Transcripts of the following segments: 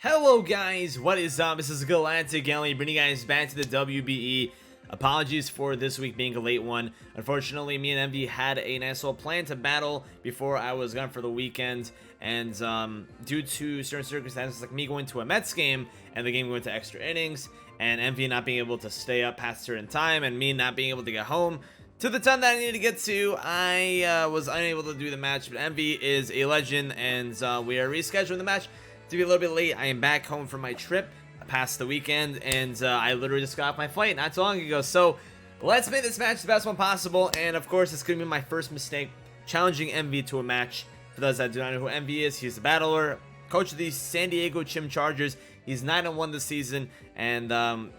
Hello guys, what is up? This is GalacticElliot bringing you guys back to the WBE. Apologies for this week being a late one. Unfortunately, me and Emvee had a nice little plan to battle before I was gone for the weekend, and due to certain circumstances like me going to a Mets game and the game going to extra innings, and Emvee not being able to stay up past a certain time, and me not being able to get home to the time that I needed to get to, I was unable to do the match. But Emvee is a legend, and we are rescheduling the match to be a little bit late. I am back home from my trip past the weekend, and I literally just got off my flight not too long ago. So let's make this match the best one possible, and of course it's going to be my first mistake challenging Emvee to a match. For those that do not know who Emvee is, he's a battler, coach of the San Diego Chimchargers. He's 9-1 this season, and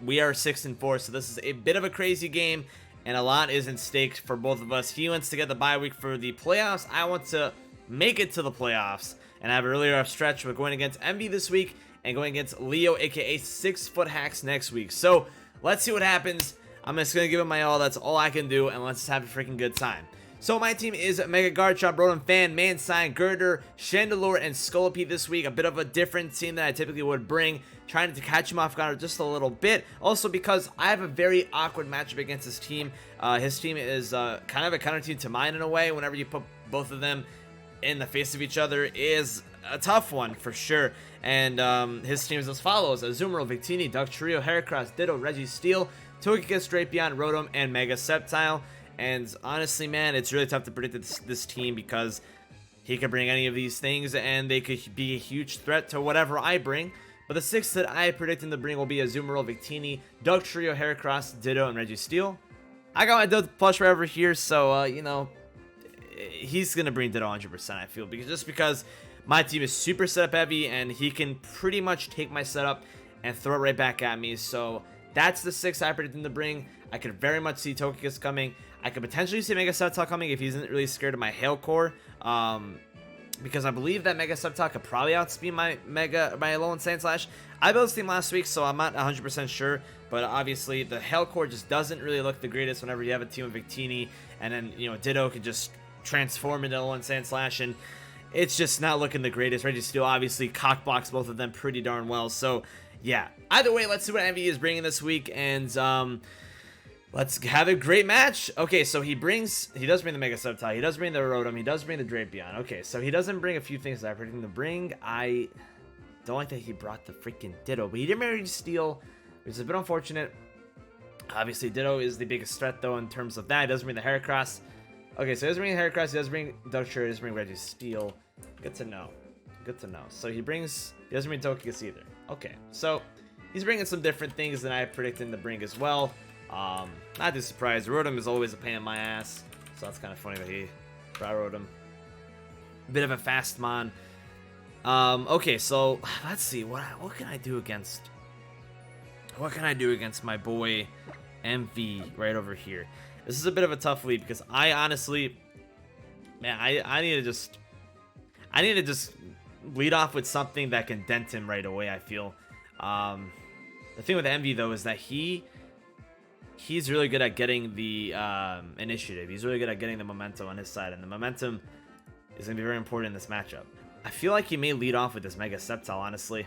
we are 6-4, so this is a bit of a crazy game, and a lot is in stake for both of us. He wants to get the bye week for the playoffs. I want to make it to the playoffs, and I have a really rough stretch. We're going against Emvee this week and going against Leo, aka 6-foot hacks, next week. So let's see what happens. I'm just gonna give it my all. That's all I can do, and let's just have a freaking good time. So my team is Mega GARCHOMP, Rotom Fan, Mansign, Girder, Chandelure, and Scolipede this week. A bit of a different team than I typically would bring, trying to catch him off guard just a little bit. Also because I have a very awkward matchup against his team. His team is kind of a counter team to mine in a way. Whenever you put both of them in the face of each other is a tough one for sure. And his team is as follows: Azumarill, Victini, Dugtrio, Heracross, Ditto, Registeel, Togekiss, Drapion, Rotom, and Mega Sceptile. And honestly, man, it's really tough to predict this team because he could bring any of these things and they could be a huge threat to whatever I bring. But the 6 that I predict him to bring will be Azumarill, Victini, Dugtrio, Heracross, Ditto, and Registeel. I got my Ditto plush right over here, so you know, he's gonna bring Ditto 100%, I feel, because my team is super setup heavy and he can pretty much take my setup and throw it right back at me. So that's the 6 I predict him to bring. I could very much see Togekiss coming. I could potentially see Mega Sceptile coming if he's not really scared of my Hail Core, because I believe that Mega Sceptile could probably outspeed my Alolan Sandslash. I built this team last week, so I'm not 100% sure, but obviously the Hail Core just doesn't really look the greatest whenever you have a team of Victini, and then, you know, Ditto could just transform into Alolan Sandslash, and it's just not looking the greatest. Registeel obviously cockblocks both of them pretty darn well. So yeah, either way, let's see what Emvee is bringing this week, and let's have a great match. Okay, so he does bring the Mega Sceptile, he does bring the Rotom, he does bring the Drapion. Okay, so he doesn't bring a few things that I predicted him to bring. I don't like that he brought the freaking Ditto, but he didn't bring Registeel, which is a bit unfortunate. Obviously Ditto is the biggest threat though in terms of that. He doesn't bring the Heracross. Okay, so he does bring Heracross, he does bring Dugtrio, he does bring Registeel. Good to know. Good to know. So he doesn't bring Togekiss either. Okay, so he's bringing some different things than I predicted him to bring as well. Not too surprised. Rotom is always a pain in my ass, so that's kind of funny that he brought Rotom. A bit of a fast mon. Okay, so let's see what can I do against my boy Emvee right over here. This is a bit of a tough lead because I honestly, man, I need to just lead off with something that can dent him right away, I feel. The thing with Emvee though is that he's really good at getting the initiative. He's really good at getting the momentum on his side, and the momentum is going to be very important in this matchup. I feel like he may lead off with this Mega Sceptile, honestly.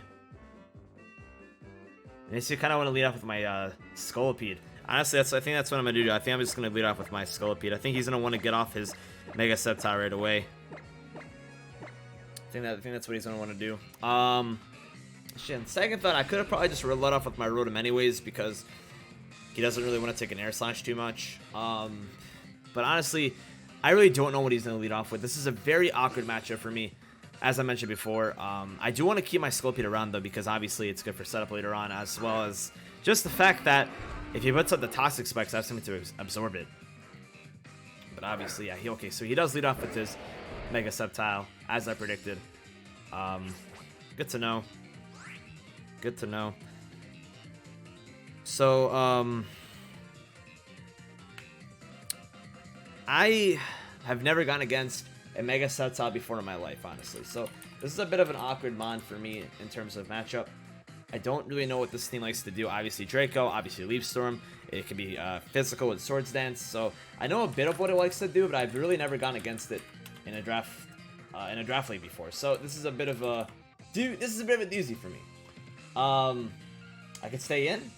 And so you kind of want to lead off with my Scolipede. Honestly, I think that's what I'm going to do. I think I'm just going to lead off with my Scolipede. I think he's going to want to get off his Mega Sceptile right away. I think that's what he's going to want to do. Shit, on second thought, I could have probably just led off with my Rotom anyways, because he doesn't really want to take an Air Slash too much. But honestly, I really don't know what he's going to lead off with. This is a very awkward matchup for me, as I mentioned before. I do want to keep my Scolipede around, though, because obviously it's good for setup later on, as well as just the fact that if he puts up the Toxic Spikes, I have something to absorb it. But obviously, yeah, okay, so he does lead off with his Mega Sceptile, as I predicted. Good to know. Good to know. So, I have never gone against a Mega Sceptile before in my life, honestly. So, this is a bit of an awkward mon for me in terms of matchup. I don't really know what this team likes to do. Obviously Draco, obviously Leaf Storm. It can be physical with Swords Dance. So I know a bit of what it likes to do, but I've really never gone against it in a draft league before. So this is a bit of a doozy for me. I could stay in.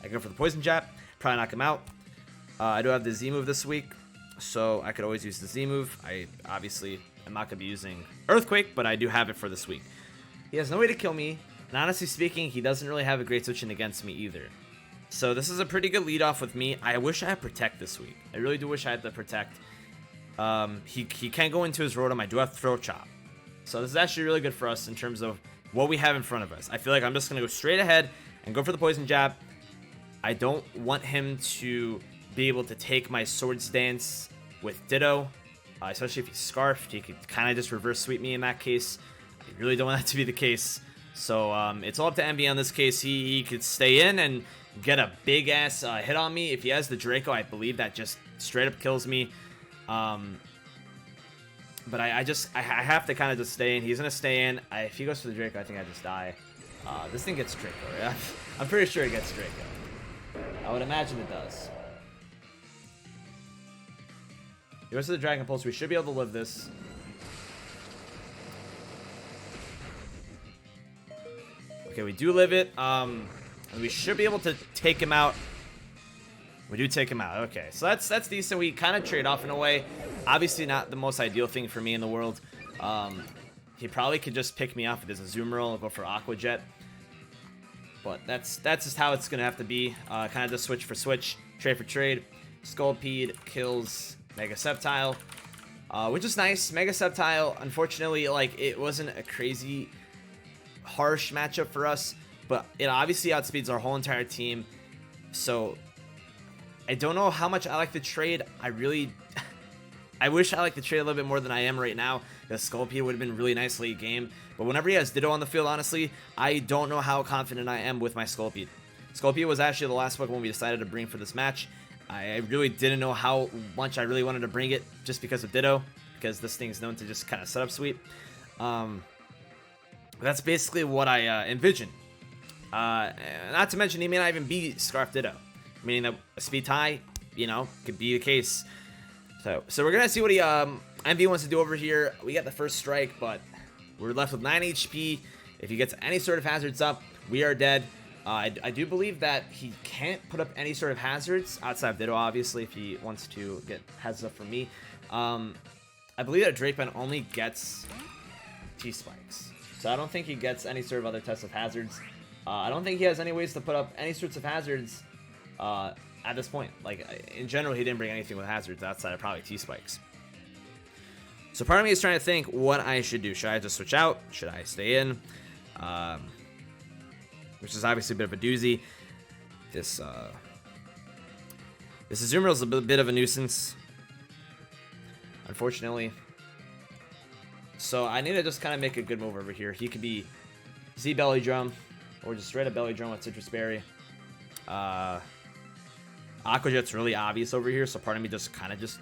I could go for the poison jab, probably knock him out. I do have the Z move this week, so I could always use the Z move. I obviously am not going to be using Earthquake, but I do have it for this week. He has no way to kill me, and honestly speaking, he doesn't really have a great switch in against me either. So this is a pretty good lead off with me. I wish I had Protect this week. I really do wish I had the Protect. He can't go into his Rotom. I do have Throat Chop. So this is actually really good for us in terms of what we have in front of us. I feel like I'm just going to go straight ahead and go for the Poison Jab. I don't want him to be able to take my Swords Dance with Ditto, especially if he's Scarfed. He could kind of just reverse sweep me in that case. I really don't want that to be the case. So it's all up to Emvee on this case. He could stay in and get a big ass hit on me. If he has the Draco, I believe that just straight up kills me. But I have to kind of just stay in. He's gonna stay in. If he goes for the Draco, I think I just die. This thing gets Draco, right? I'm pretty sure it gets Draco. I would imagine it does. He goes to the Dragon Pulse. We should be able to live this. Okay, we do live it. And we should be able to take him out. We do take him out. Okay, so that's decent. We kind of trade off in a way. Obviously not the most ideal thing for me in the world. He probably could just pick me off if there's a Azumarill and go for Aqua Jet. But that's just how it's going to have to be. Kind of just switch for switch, trade for trade. Scolpede kills Mega Sceptile, which is nice. Mega Sceptile, unfortunately, like, it wasn't a crazy harsh matchup for us, but it obviously outspeeds our whole entire team. So I don't know how much I like the trade. I wish I liked the trade a little bit more than I am right now. The Scolpede would have been really nice late game. But whenever he has Ditto on the field, honestly, I don't know how confident I am with my Scolpede. Scolpede was actually the last Pokemon we decided to bring for this match. I really didn't know how much I really wanted to bring it just because of Ditto, because this thing's known to just kind of set up sweep. That's basically what I envisioned. Not to mention, he may not even be Scarf Ditto, meaning that a speed tie, you know, could be the case. So we're gonna see what Emvee wants to do over here. We got the first strike, but we're left with 9 HP. If he gets any sort of hazards up, we are dead. I do believe that he can't put up any sort of hazards outside of Ditto, obviously, if he wants to get hazards up from me. I believe that Drakeman only gets T-Spikes, so I don't think he gets any sort of other tests of hazards. I don't think he has any ways to put up any sorts of hazards at this point. Like, in general, he didn't bring anything with hazards outside of probably T-Spikes. So part of me is trying to think what I should do. Should I just switch out? Should I stay in? Which is obviously a bit of a doozy. This Azumarill is a bit of a nuisance, unfortunately. So I need to just kind of make a good move over here. He could be Z Belly Drum, or just straight up Belly Drum with Citrus Berry. Aqua Jet's really obvious over here, so part of me just kind of just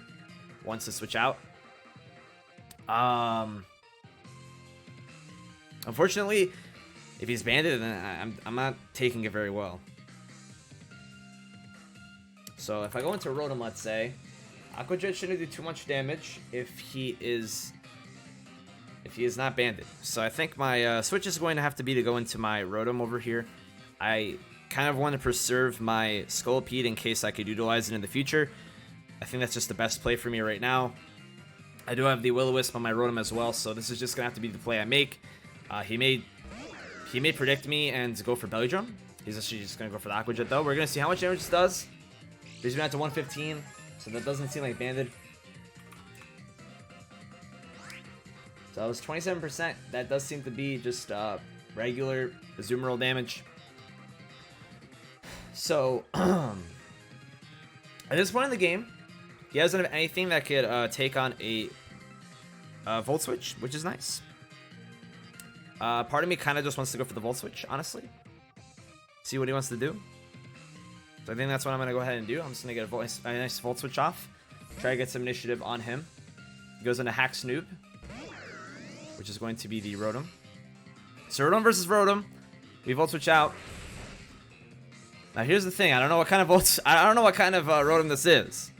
wants to switch out. Unfortunately, if he's banded, then I'm not taking it very well. So if I go into Rotom, let's say, Aqua Jet shouldn't do too much damage if he is not banded. So I think my switch is going to have to be to go into my Rotom over here. I kind of want to preserve my Scolpede in case I could utilize it in the future. I think that's just the best play for me right now. I do have the Will-O-Wisp on my Rotom as well, so this is just gonna have to be the play I make. He may predict me and go for Belly Drum. He's actually just gonna go for the Aqua Jet though. We're gonna see how much damage this does. He's been out to 115, so that doesn't seem like banded. So that was 27%. That does seem to be just regular Azumarill damage. So at this point in the game, he doesn't have anything that could take on a Volt Switch, which is nice. Part of me kind of just wants to go for the Volt Switch, honestly. See what he wants to do. So I think that's what I'm going to go ahead and do. I'm just going to get a nice Volt Switch off. Try to get some initiative on him. He goes into Hack Snoop, which is going to be the Rotom. So Rotom versus Rotom. We Volt Switch out. Now here's the thing. I don't know what kind of Rotom this is.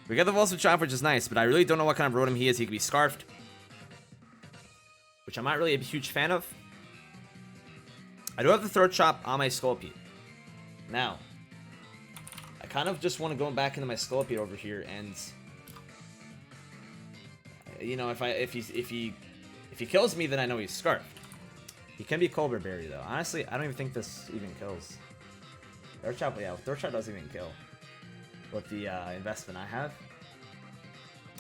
We got the Volt Switch off, which is nice, but I really don't know what kind of Rotom he is. He could be Scarfed, which I'm not really a huge fan of. I do have the Throat Chop on my Sculpey. Now, I kind of just want to go back into my Sculpey over here, and you know, if he kills me, then I know he's Scarfed. He can be Cobra Berry though. Honestly, I don't even think this even kills. Throat Chop, yeah, Throat Chop doesn't even kill. With the investment I have,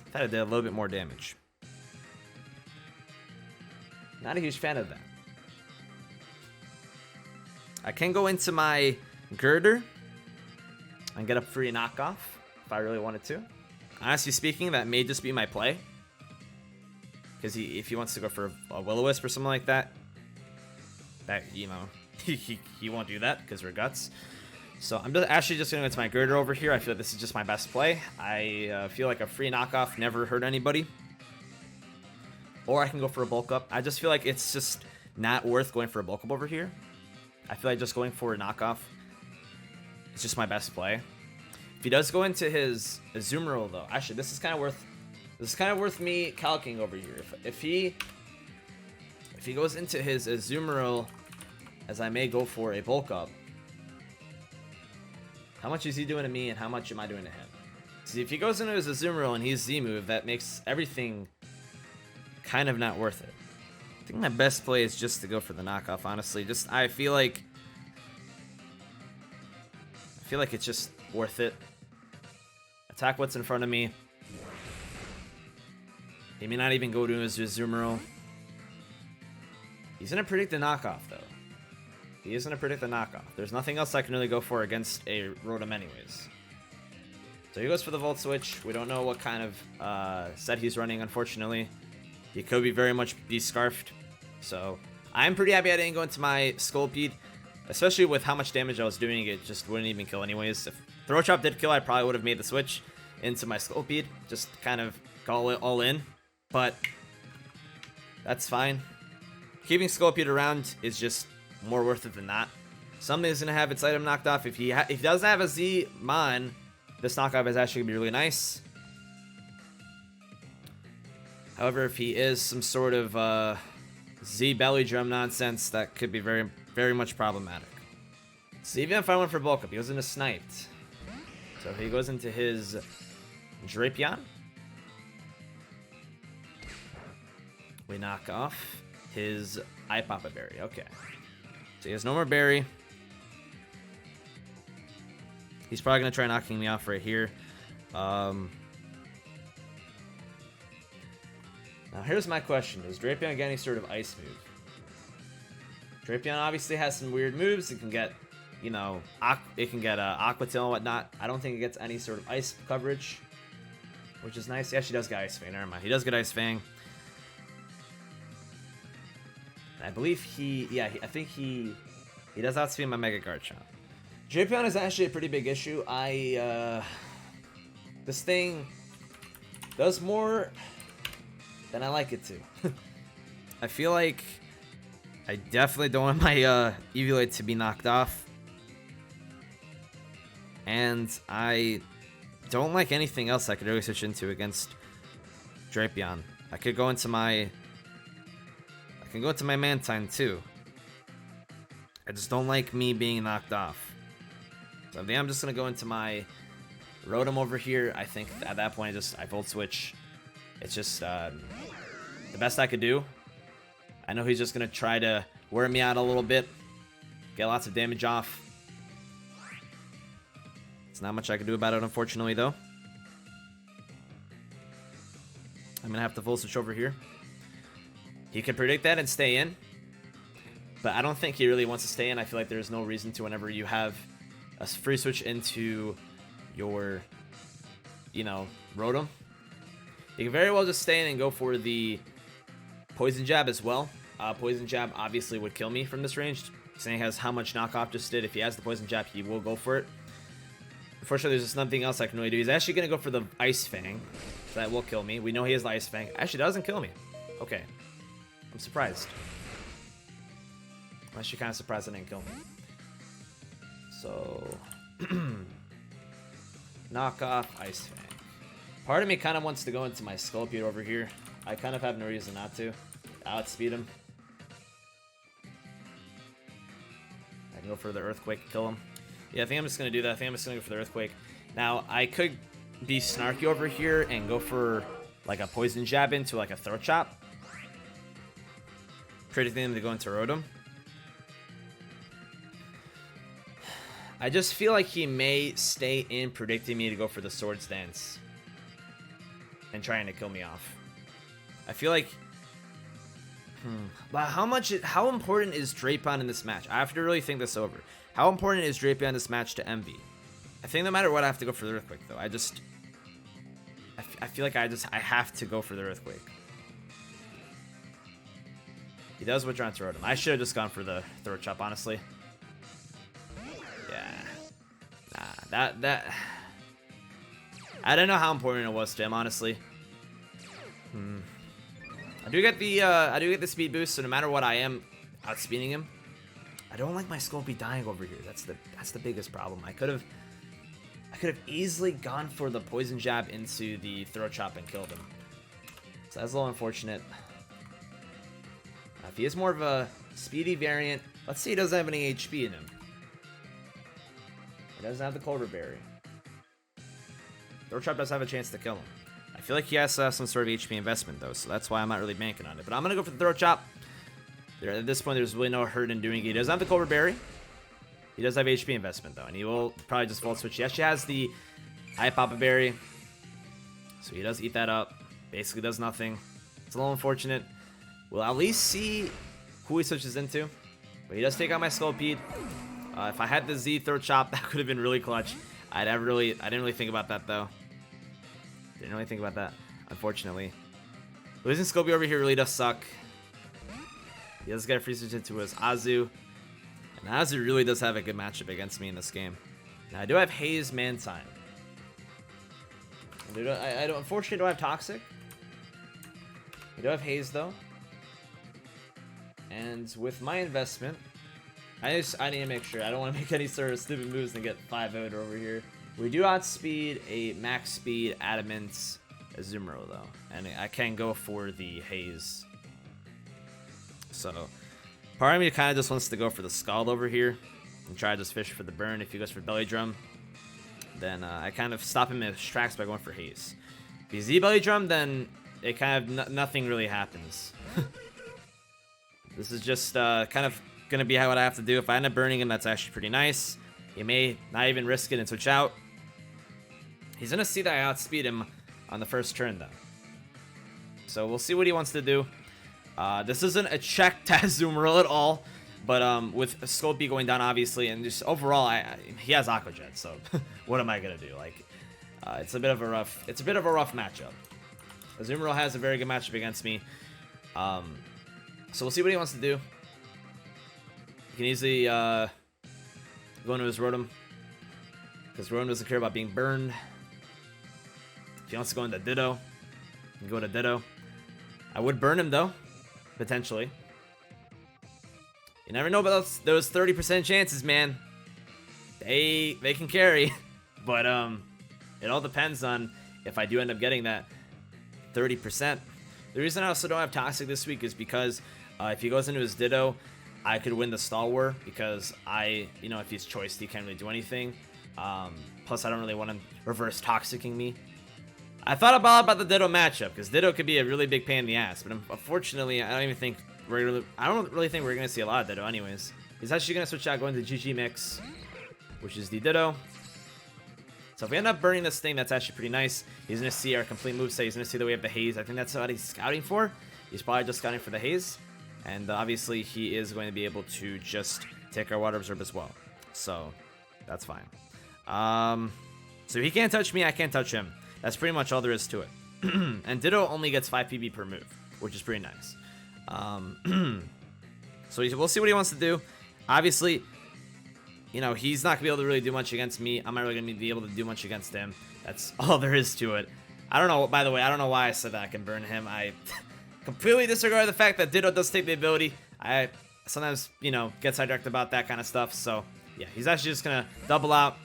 I thought it did a little bit more damage. Not a huge fan of that. I can go into my Girder and get a free knockoff if I really wanted to. Honestly speaking, that may just be my play. Because if he wants to go for a Will-O-Wisp or something like that, you know, he won't do that because we're Guts. So I'm actually just going to go into my Girder over here. I feel like this is just my best play. I feel like a free knockoff never hurt anybody. Or I can go for a bulk up. I just feel like it's just not worth going for a bulk up over here. I feel like just going for a knockoff is just my best play. If he does go into his Azumarill though, actually this is kind of worth me calcing over here. If he goes into his Azumarill, as I may go for a bulk up, how much is he doing to me and how much am I doing to him? See, if he goes into his Azumarill and he's Z-move, that makes everything kind of not worth it. I think my best play is just to go for the knockoff, honestly. I feel like it's just worth it. Attack what's in front of me. He may not even go to his Azumarill. He's gonna predict the knockoff though. He is gonna predict the knockoff. There's nothing else I can really go for against a Rotom anyways. So he goes for the Volt Switch. We don't know what kind of set he's running, unfortunately. He could be very much be Scarfed. So I'm pretty happy I didn't go into my Sculpey, especially with how much damage I was doing. It just wouldn't even kill anyways. If Throat Chop did kill, I probably would have made the switch into my Sculpey, just kind of go all in. But that's fine. Keeping Sculpey around is just more worth it than not. Something's gonna have its item knocked off. If he doesn't have a Z Mon, this knockoff is actually gonna be really nice. However, if he is some sort of Z belly drum nonsense, that could be very, very much problematic. So even if I went for bulk up, he goes into Sniped. So if he goes into his Drapion, we knock off his Ipapa Berry. Okay. So he has no more Berry. He's probably going to try knocking me off right here. Now here's my question. Does Drapion get any sort of ice move? Drapion obviously has some weird moves. It can get, you know, it can get Aqua Tail and whatnot. I don't think it gets any sort of ice coverage, which is nice. Yeah, she does get Ice Fang. Never mind. He does get Ice Fang. I believe I think he does outspeed my Mega Garchomp. Drapion is actually a pretty big issue. This thing does more than I like it to. I feel like I definitely don't want my Eevee to be knocked off. And I don't like anything else I could really switch into against Drapion. I could go into my Mantine too. I just don't like me being knocked off. So I think I'm just gonna go into my Rotom over here. I think at that point I Volt Switch. It's just the best I could do. I know he's just gonna try to wear me out a little bit, get lots of damage off. It's not much I can do about it, unfortunately, though. I'm gonna have to Volt Switch over here. He could predict that and stay in, but I don't think he really wants to stay in. I feel like there's no reason to whenever you have a free switch into your, you know, Rotom. You can very well just stay in and go for the Poison Jab as well. Poison Jab obviously would kill me from this range, seeing as how much knockoff just did. If he has the Poison Jab, he will go for it. Unfortunately, there's just nothing else I can really do. He's actually going to go for the Ice Fang, so that will kill me. We know he has the Ice Fang. Actually, doesn't kill me. Okay. I'm surprised. I'm actually kind of surprised it didn't kill me. So, knock off Ice Fang. Part of me kind of wants to go into my Sculpey over here. I kind of have no reason not to. Outspeed him. go for the Earthquake, kill him. Yeah, I think I'm just going to do that. I think I'm just going to go for the Earthquake. Now, I could be snarky over here and go for like a Poison Jab into like a Throat Chop. Predicting him to go into Rotom. I just feel like he may stay in predicting me to go for the Swords Dance. And trying to kill me off. I feel like... But how important is Drapion in this match? I have to really think this over. How important is Drapion in this match to Emvee? I think no matter what, I have to go for the Earthquake, though. I feel like I have to go for the Earthquake. He does withdraw into Rotom. I should have just gone for the Throat Chop, honestly. Yeah. Nah, that... I don't know how important it was to him, honestly. I do get the speed boost, so no matter what, I am outspeeding him. I don't like my Scolpy dying over here. That's the biggest problem. I could have easily gone for the Poison Jab into the Throat Chop and killed him. So that's a little unfortunate. If he is more of a speedy variant, let's see, he doesn't have any HP in him. He doesn't have the Colbur Berry. Throat Chop does have a chance to kill him. I feel like he has some sort of HP investment, though, so that's why I'm not really banking on it. But I'm going to go for the Throat Chop. At this point, there's really no hurt in doing it. He doesn't have the Colbur Berry. He does have HP investment, though, and he will probably just Volt Switch. He actually has the Papa Berry, so he does eat that up. Basically does nothing. It's a little unfortunate. We'll at least see who he switches into. But he does take out my Scolpede. If I had the Z Throat Chop, that could have been really clutch. I didn't really think about that, though. Didn't really think about that, unfortunately. Losing Scolpy over here really does suck. He does get a free switch into his Azu. And Azu really does have a good matchup against me in this game. Now, I do have Haze Mantine. I unfortunately don't have Toxic. I do have Haze, though. And with my investment, I need to make sure. I don't want to make any sort of stupid moves and get 5-0'd over here. We do outspeed a max speed Adamant Azumarill, though. And I can go for the Haze. So, part of me kind of just wants to go for the Scald over here and try to just fish for the burn. If he goes for Belly Drum, then I kind of stop him in his tracks by going for Haze. If he Z Belly Drum, then it kind of nothing really happens. This is just kind of going to be what I have to do. If I end up burning him, that's actually pretty nice. He may not even risk it and switch out. He's going to see that I outspeed him on the first turn, though. So we'll see what he wants to do. This isn't a check to Azumarill at all. But with Scolpy going down, obviously, and just overall, he has Aqua Jet. So what am I going to do? Like, it's a bit of a rough matchup. Azumarill has a very good matchup against me. So we'll see what he wants to do. He can easily go into his Rotom, because Rotom doesn't care about being burned. If he wants to go into Ditto, he can go into Ditto. I would burn him, though, potentially. You never know about those 30% chances, man. They can carry, but it all depends on if I do end up getting that 30%. The reason I also don't have Toxic this week is because if he goes into his Ditto, I could win the Stall War, because if he's choiced, he can't really do anything. Plus, I don't really want him reverse Toxicking me. I thought about the Ditto matchup, because Ditto could be a really big pain in the ass, but unfortunately, I don't really think we're going to see a lot of Ditto anyways. He's actually going to switch out, going to GG Mix, which is the Ditto. So if we end up burning this thing, that's actually pretty nice. He's going to see our complete moveset. He's going to see that we have the Haze. I think that's what he's scouting for. He's probably just scouting for the Haze. And obviously, he is going to be able to just take our Water Absorb as well. So that's fine. So he can't touch me, I can't touch him. That's pretty much all there is to it. And Ditto only gets 5 PB per move, which is pretty nice. So we'll see what he wants to do. Obviously, he's not going to be able to really do much against me. I'm not really going to be able to do much against him. That's all there is to it. I don't know, by the way, I don't know why I said that I can burn him. I completely disregard the fact that Ditto does take the ability. I sometimes, get sidetracked about that kind of stuff. So, yeah, he's actually just going to double out.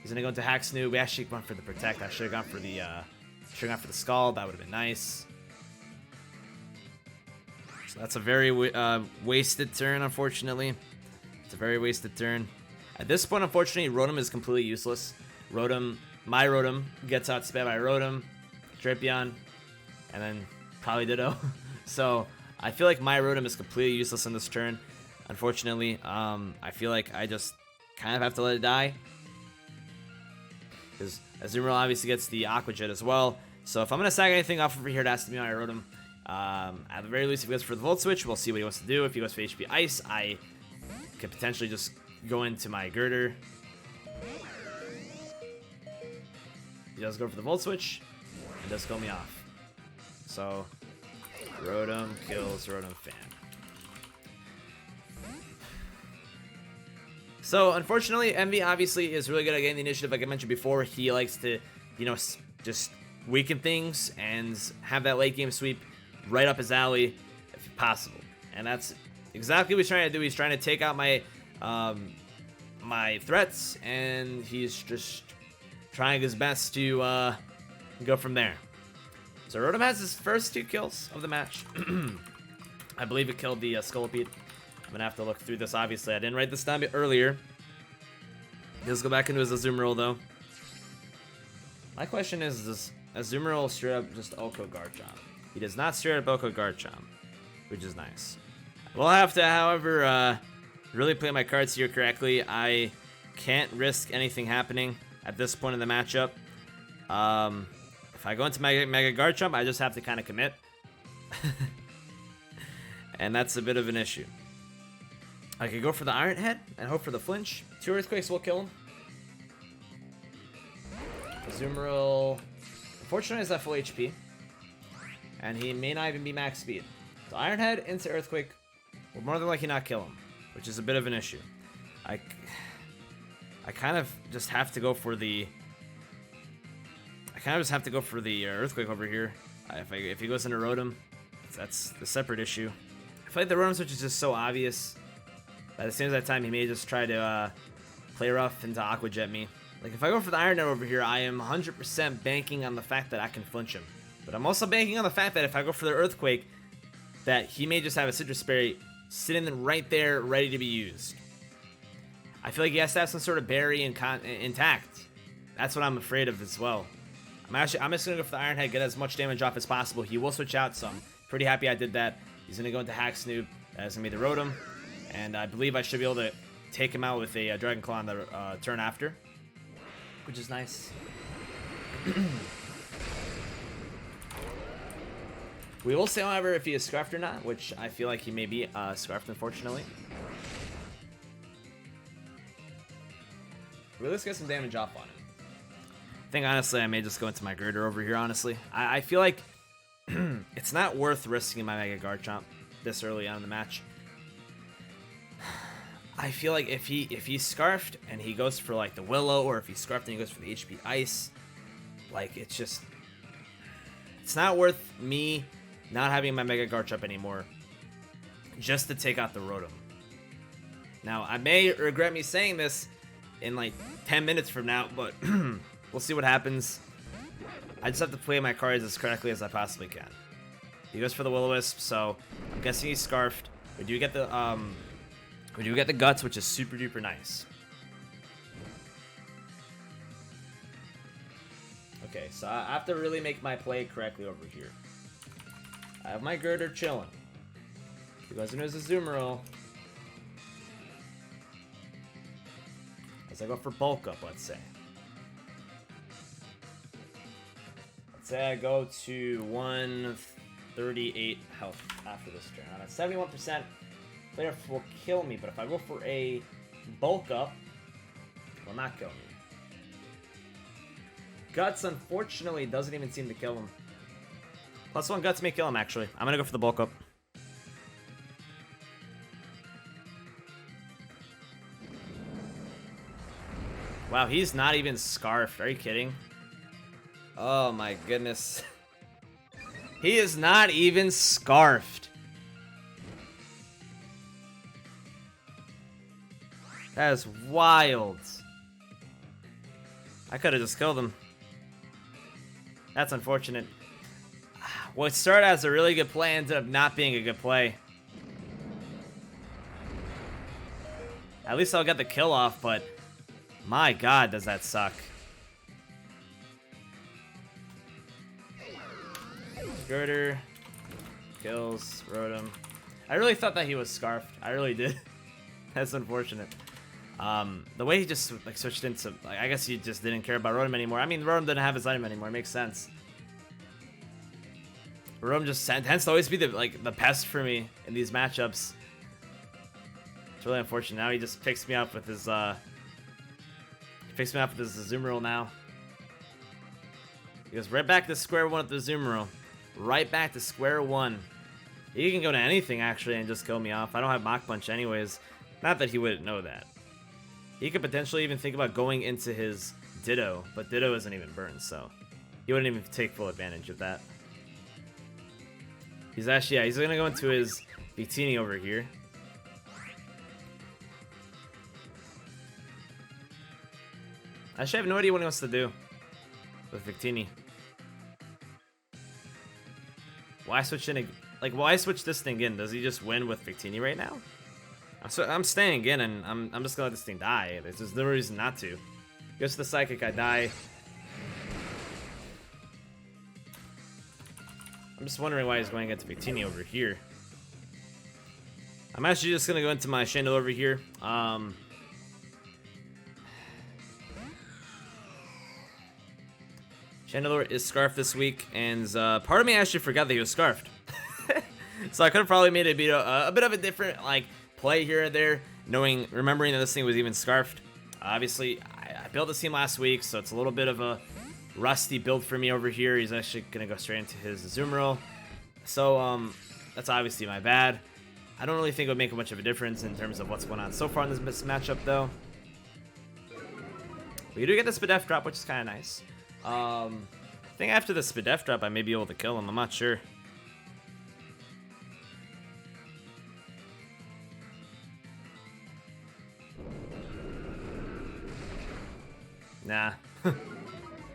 He's going to go into Hack Snoo. We actually went for the Protect. I should have gone for the Scald. That would have been nice. So that's a very wasted turn, unfortunately. It's a very wasted turn. At this point, unfortunately, Rotom is completely useless. My Rotom gets outsped by Rotom, Drapion, and then probably Ditto. So I feel like my Rotom is completely useless in this turn. Unfortunately, I feel like I just kind of have to let it die. Because Azumarill obviously gets the Aqua Jet as well. So if I'm going to sack anything off over here, it has to be my Rotom. At the very least, if he goes for the Volt Switch, we'll see what he wants to do. If he goes for HP Ice, I could potentially just go into my Girder. He does go for the Volt Switch, and does kill me off. So, Rotom kills Rotom Fan. So, unfortunately, Emvee obviously is really good at getting the initiative. Like I mentioned before, he likes to, you know, just weaken things and have that late game sweep right up his alley if possible. And that's exactly what he's trying to do. He's trying to take out my my threats, and he's just trying his best to go from there. So Rotom has his first 2 kills of the match. I believe it killed the Scolipede. I'm gonna have to look through this. Obviously, I didn't write this down earlier. Let's go back into his Azumarill though. My question is, does Azumarill straight up just Oko Garchomp? He does not straight up Oko Garchomp, which is nice. We'll have to, however, really play my cards here correctly. I can't risk anything happening at this point in the matchup. If I go into Mega Garchomp, I just have to kind of commit. And that's a bit of an issue. I could go for the Iron Head and hope for the flinch. 2 Earthquakes will kill him. Azumarill, unfortunately, is at full HP. And he may not even be max speed. So Iron Head into Earthquake will more than likely not kill him, which is a bit of an issue. I kind of just have to go for the... Earthquake over here. If he goes into Rotom, that's the separate issue. I feel like the Rotom switch is just so obvious that as soon as that time, he may just try to play rough into Aqua Jet me. Like, if I go for the Iron Net over here, I am 100% banking on the fact that I can flinch him. But I'm also banking on the fact that if I go for the Earthquake, that he may just have a Citrus Berry sitting right there, ready to be used. I feel like he has to have some sort of berry intact. That's what I'm afraid of as well. I'm just going to go for the Iron Head, get as much damage off as possible. He will switch out, so I'm pretty happy I did that. He's going to go into Hack Snoop. That's going to be the Rotom. And I believe I should be able to take him out with a Dragon Claw on the turn after, which is nice. We will see, however, if he is Scarfed or not, which I feel like he may be Scarfed, unfortunately. Well, let's get some damage off on him. I think, honestly, I may just go into my Girder over here, honestly. I feel like it's not worth risking my Mega Garchomp this early on in the match. I feel like if he's Scarfed and he goes for, like, the Willow, or if he's Scarfed and he goes for the HP Ice, like, it's not worth me not having my Mega Garchomp anymore just to take out the Rotom. Now, I may regret me saying this in like 10 minutes from now, but we'll see what happens. I just have to play my cards as correctly as I possibly can. He goes for the Will-O-Wisp, so I'm guessing he's Scarfed. We do get the Guts, which is super duper nice. Okay, so I have to really make my play correctly over here. I have my Girder chilling. He goes into his Azumarill. As I go for Bulk Up, let's say. Let's say I go to 138 health after this turn. On a 71%, player will kill me, but if I go for a Bulk Up, it will not kill me. Guts, unfortunately, doesn't even seem to kill him. +1 Guts may kill him, actually. I'm going to go for the Bulk Up. Wow, he's not even Scarfed. Are you kidding? Oh, my goodness. He is not even Scarfed. That is wild. I could have just killed him. That's unfortunate. What started as a really good play ended up not being a good play. At least I'll get the kill off, but my god, does that suck. Girder. Kills. Rotom. I really thought that he was Scarfed. I really did. That's unfortunate. The way he just like switched into, like, I guess he just didn't care about Rotom anymore. I mean, Rotom didn't have his item anymore. It makes sense. Rotom just tends to always be the pest for me in these matchups. It's really unfortunate. Now he just picks me up with his Azumarill now. He goes right back to square one with the Azumarill. Right back to square one. He can go to anything actually and just kill me off. I don't have Mach Punch anyways. Not that he wouldn't know that. He could potentially even think about going into his Ditto, but Ditto isn't even burned, so he wouldn't even take full advantage of that. He's actually, yeah, he's gonna go into his Victini over here. Actually, I have no idea what he wants to do with Victini. Why switch in? Like, why switch this thing in? Does he just win with Victini right now? I'm staying in, and I'm just gonna let this thing die. There's no reason not to. Goes to the Psychic, I die. I'm just wondering why he's going into Victini over here. I'm actually just gonna go into my Chandelure over here. Chandelure is Scarfed this week, and part of me actually forgot that he was Scarfed. So I could have probably made a bit of a different like play here or there, remembering that this thing was even Scarfed. Obviously, I built this team last week, so it's a little bit of a rusty build for me over here. He's actually gonna go straight into his Azumarill. So that's obviously my bad. I don't really think it would make much of a difference in terms of what's going on so far in this matchup, though. We do get the Spadef drop, which is kind of nice. I think after the Spadef drop, I may be able to kill him. I'm not sure. Nah.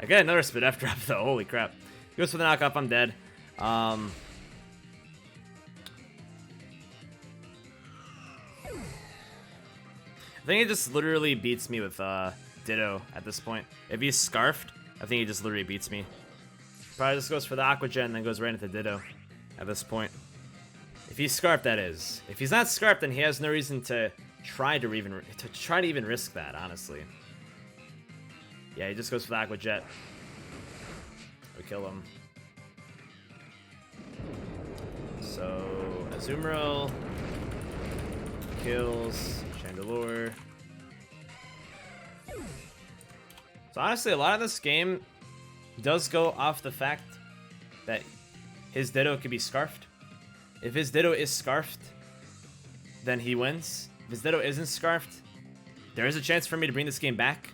I get another Spadef drop, though. Holy crap. He goes for the knockoff. I'm dead. I think he just literally beats me with Ditto at this point. If he's Scarfed, I think he just literally beats me. Probably just goes for the Aqua Jet and then goes right into Ditto at this point. If he's Scarfed, that is. If he's not Scarfed, then he has no reason to try to even risk that, honestly. Yeah, he just goes for the Aqua Jet. We kill him. So, Azumarill kills Chandelure. So honestly, a lot of this game does go off the fact that his Ditto could be Scarfed. If his Ditto is Scarfed, then he wins. If his Ditto isn't Scarfed, there is a chance for me to bring this game back.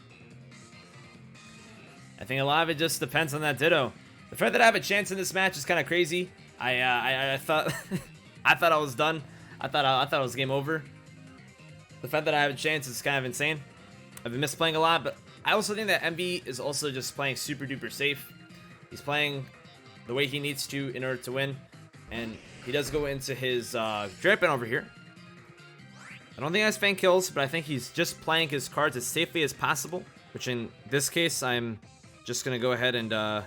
I think a lot of it just depends on that Ditto. The fact that I have a chance in this match is kind of crazy. I thought I thought I was done. I thought it was game over. The fact that I have a chance is kind of insane. I've been misplaying a lot, but I also think that Emvee is also just playing super duper safe. He's playing the way he needs to in order to win, and he does go into his Drippin over here. I don't think he has Fang kills, but I think he's just playing his cards as safely as possible, which in this case, I'm just going to go ahead and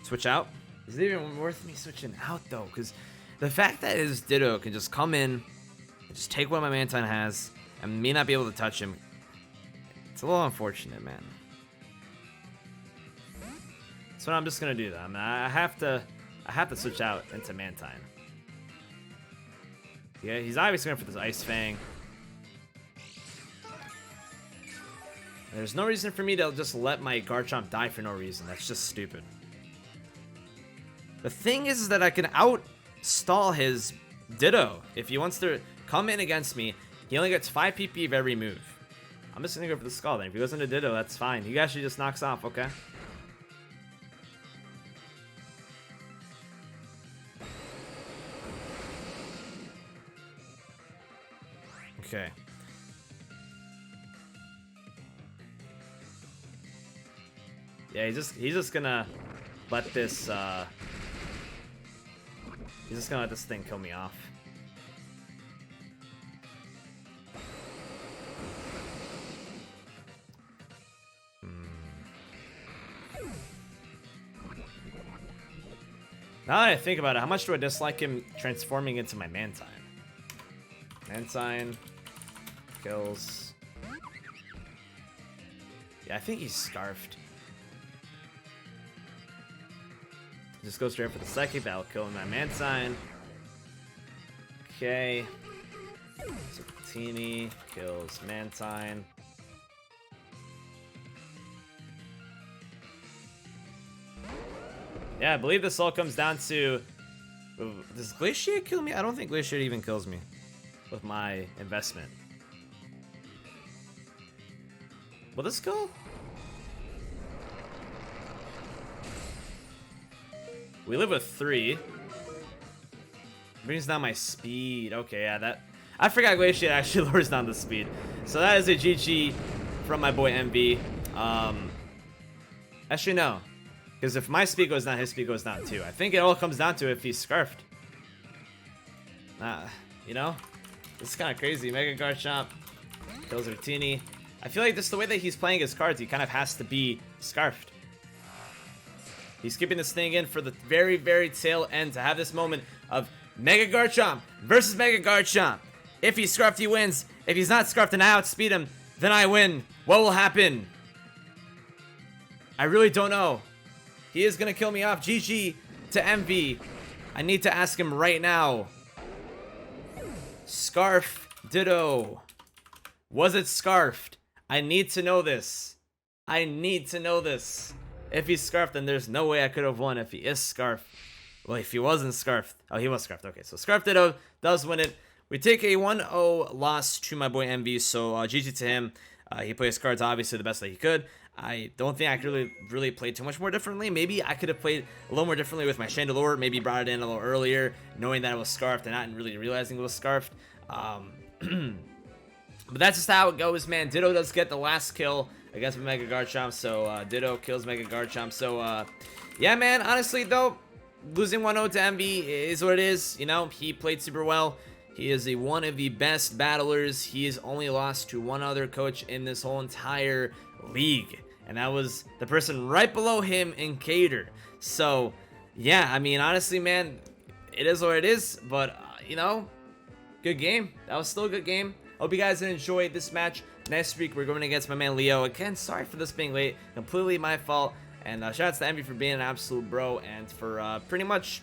switch out. Is it even worth me switching out, though? Because the fact that his Ditto can just come in and just take what my Mantine has and me not be able to touch him, it's a little unfortunate, man. So I'm just going to do that. I mean, I have to switch out into Mantine. Yeah, he's obviously going for this Ice Fang. There's no reason for me to just let my Garchomp die for no reason. That's just stupid. The thing is that I can out-stall his Ditto. If he wants to come in against me, he only gets 5 PP of every move. I'm just going to go for the Skull then. If he goes into Ditto, that's fine. He actually just knocks off, okay? Okay. Yeah, he's just gonna let this he's just gonna let this thing kill me off. Now that I think about it, how much do I dislike him transforming into my Mantine? Mantine kills. Yeah, I think he's scarfed. Just go straight for the second. That'll kill my Mantine. Okay. Zucchini kills Mantine. Yeah, I believe this all comes down to... Does Glaciate kill me? I don't think Glaciate even kills me with my investment. Will this go? We live with 3. Brings down my speed. Okay, yeah, that... I forgot Glaciate actually lowers down the speed. So that is a GG from my boy Emvee. Actually, no. Because if my speed goes down, his speed goes down too. I think it all comes down to if he's scarfed. You know? This is kind of crazy. Mega Garchomp kills Rotini. I feel like this is the way that he's playing his cards. He kind of has to be scarfed. He's keeping this thing in for the very, very tail end to have this moment of Mega Garchomp versus Mega Garchomp. If he's scarfed, he wins. If he's not scarfed and I outspeed him, then I win. What will happen? I really don't know. He is going to kill me off. GG to Emvee. I need to ask him right now. Scarf Ditto. Was it scarfed? I need to know this. I need to know this. If he's scarfed, then there's no way I could have won if he is scarfed. Well, if he wasn't scarfed. Oh, he was scarfed. Okay, so Scarf Ditto does win it. We take a 1-0 loss to my boy Emvee, so GG to him. He played his cards obviously the best that he could. I don't think I could really play too much more differently. Maybe I could have played a little more differently with my Chandelure. Maybe brought it in a little earlier, knowing that it was scarfed and not really realizing it was scarfed. But that's just how it goes, man. Ditto does get the last kill against Mega Garchomp, so Ditto kills Mega Garchomp. So, yeah, man, honestly, though, losing 1-0 to Emvee is what it is. You know, he played super well. He is one of the best battlers. He has only lost to one other coach in this whole entire league, and that was the person right below him in Cater. So, yeah, I mean, honestly, man, it is what it is, but, you know, good game. That was still a good game. Hope you guys enjoyed this match. Next week, we're going against my man Leo. Again, sorry for this being late. Completely my fault. And shout out to Emvee for being an absolute bro and for pretty much,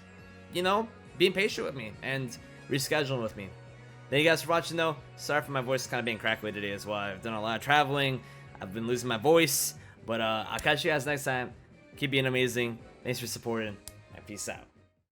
you know, being patient with me and rescheduling with me. Thank you guys for watching, though. Sorry for my voice kind of being crackly today as well. I've done a lot of traveling. I've been losing my voice. But I'll catch you guys next time. Keep being amazing. Thanks for supporting. And peace out.